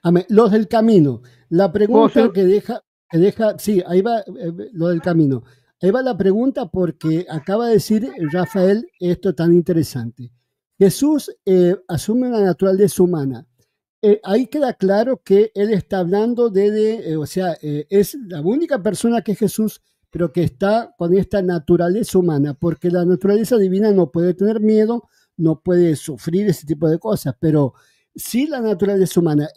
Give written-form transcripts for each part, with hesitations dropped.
Amén. Los del camino. La ¿Puedo hacer? pregunta sí, ahí va lo del camino. Ahí va la pregunta porque acaba de decir Rafael esto tan interesante. Jesús asume una naturaleza humana. Ahí queda claro que él está hablando o sea, es la única persona que es Jesús, pero que está con esta naturaleza humana, porque la naturaleza divina no puede tener miedo, no puede sufrir ese tipo de cosas, pero sí la naturaleza humana,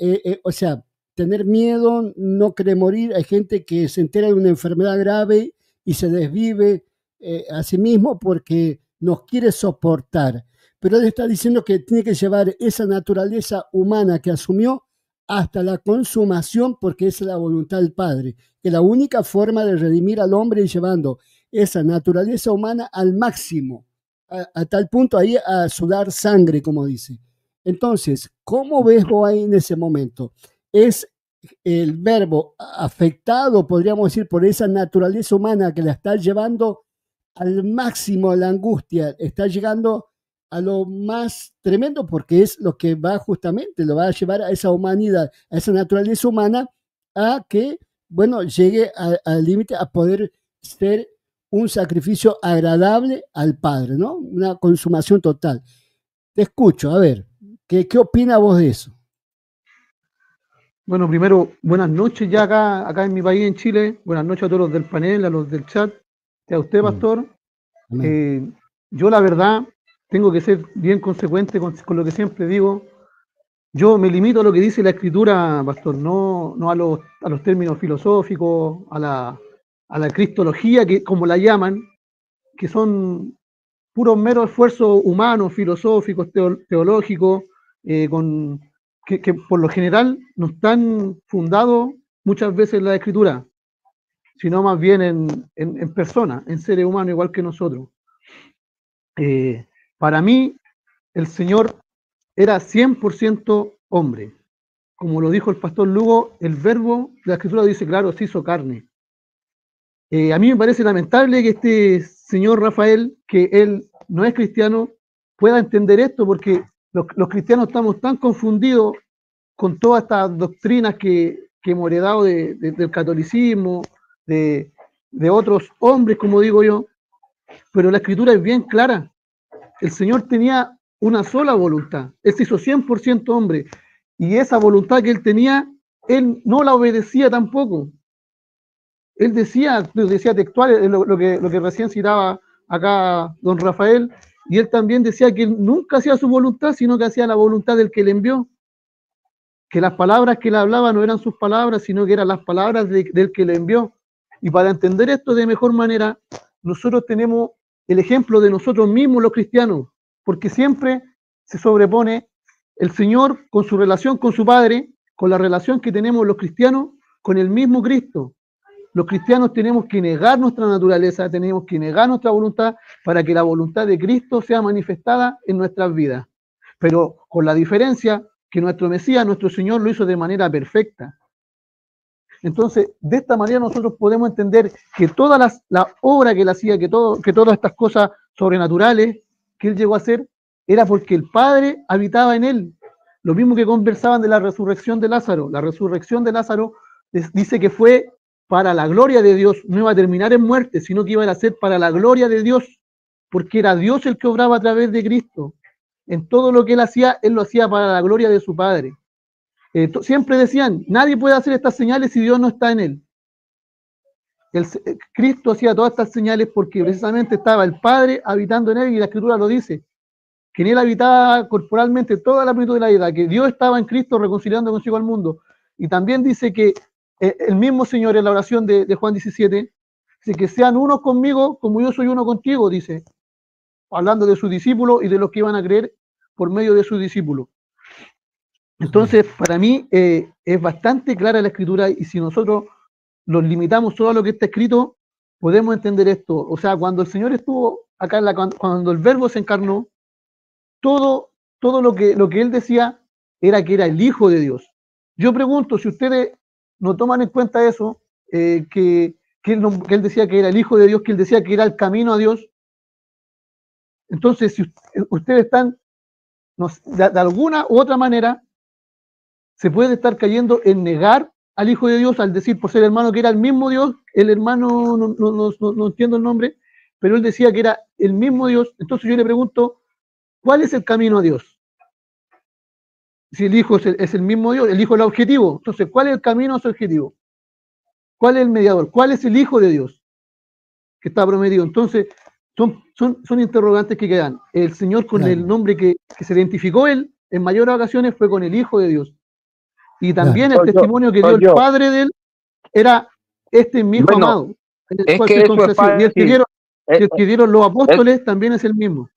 o sea, tener miedo, no querer morir, hay gente que se entera de una enfermedad grave y se desvive a sí mismo porque nos quiere soportar, pero él está diciendo que tiene que llevar esa naturaleza humana que asumió hasta la consumación porque es la voluntad del Padre, que la única forma de redimir al hombre es llevando esa naturaleza humana al máximo, a tal punto ahí a sudar sangre, como dice. Entonces, ¿cómo ves vos ahí en ese momento? ¿Es el verbo afectado, podríamos decir, por esa naturaleza humana que la está llevando al máximo a la angustia, está llegando a lo más tremendo porque es lo que va justamente, lo va a llevar a esa humanidad, a esa naturaleza humana, a que, bueno, llegue al límite a poder ser un sacrificio agradable al Padre, ¿no? Una consumación total. Te escucho, a ver, ¿qué opina vos de eso? Bueno, primero, buenas noches ya acá en mi país, en Chile. Buenas noches a todos los del panel, a los del chat, y a usted, Mm, pastor. amén. Eh, yo, la verdad, tengo que ser bien consecuente con lo que siempre digo. Yo me limito a lo que dice la escritura, pastor, no a los términos filosóficos, a la cristología, que, como la llaman, que son puros meros esfuerzos humanos, filosóficos, teológicos, con, que por lo general no están fundados muchas veces en la escritura, sino más bien en personas, en seres humanos igual que nosotros. Eh, para mí, el Señor era 100% hombre. Como lo dijo el pastor Lugo, el verbo de la escritura dice claro, se hizo carne. A mí me parece lamentable que este señor Rafael, que él no es cristiano, pueda entender esto, porque los cristianos estamos tan confundidos con todas estas doctrinas que hemos heredado del catolicismo, de otros hombres, como digo yo, pero la escritura es bien clara. El Señor tenía una sola voluntad, Él se hizo 100% hombre, y esa voluntad que Él tenía, Él no la obedecía tampoco. Él decía textual, lo que recién citaba acá don Rafael, y él también decía que él nunca hacía su voluntad, sino que hacía la voluntad del que le envió, que las palabras que él hablaba no eran sus palabras, sino que eran las palabras del que le envió. Y para entender esto de mejor manera, nosotros tenemos el ejemplo de nosotros mismos los cristianos, porque siempre se sobrepone el Señor con su relación con su Padre, con la relación que tenemos los cristianos con el mismo Cristo. Los cristianos tenemos que negar nuestra naturaleza, tenemos que negar nuestra voluntad para que la voluntad de Cristo sea manifestada en nuestras vidas. Pero con la diferencia que nuestro Mesías, nuestro Señor, lo hizo de manera perfecta. Entonces, de esta manera nosotros podemos entender que toda la obra que él hacía, que todas estas cosas sobrenaturales que él llegó a hacer, era porque el Padre habitaba en él. Lo mismo que conversaban de la resurrección de Lázaro. La resurrección de Lázaro dice que fue para la gloria de Dios, no iba a terminar en muerte, sino que iba a ser para la gloria de Dios, porque era Dios el que obraba a través de Cristo. En todo lo que él lo hacía para la gloria de su Padre. Siempre decían, nadie puede hacer estas señales si Dios no está en él. Cristo hacía todas estas señales porque precisamente estaba el Padre habitando en él, y la Escritura lo dice, que en él habitaba corporalmente toda la plenitud de la vida, que Dios estaba en Cristo reconciliando consigo al mundo. Y también dice que el mismo Señor en la oración de Juan 17, dice que sean unos conmigo como yo soy uno contigo, dice, hablando de sus discípulos y de los que iban a creer por medio de sus discípulos. Amén. Entonces, para mí es bastante clara la escritura, y si nosotros nos limitamos solo a lo que está escrito, podemos entender esto. O sea, cuando el Señor estuvo acá, cuando el Verbo se encarnó, todo, todo lo que Él decía era que era el Hijo de Dios. Yo pregunto, si ustedes no toman en cuenta eso, que él decía que era el Hijo de Dios, que Él decía que era el camino a Dios, entonces si ustedes están de alguna u otra manera se puede estar cayendo en negar al Hijo de Dios al decir por ser hermano que era el mismo Dios, el hermano, no entiendo el nombre, pero él decía que era el mismo Dios. Entonces yo le pregunto, ¿cuál es el camino a Dios? Si el Hijo es el mismo Dios, el Hijo es el objetivo, entonces ¿cuál es el camino a su objetivo? ¿Cuál es el mediador? ¿Cuál es el Hijo de Dios que está prometido? Entonces son interrogantes que quedan. El Señor con el nombre que se identificó él en mayores ocasiones fue con el Hijo de Dios. Y también el testimonio que dio el Padre de él era este mi Hijo amado, en el cual se complacía. Y el que dieron los apóstoles también es el mismo.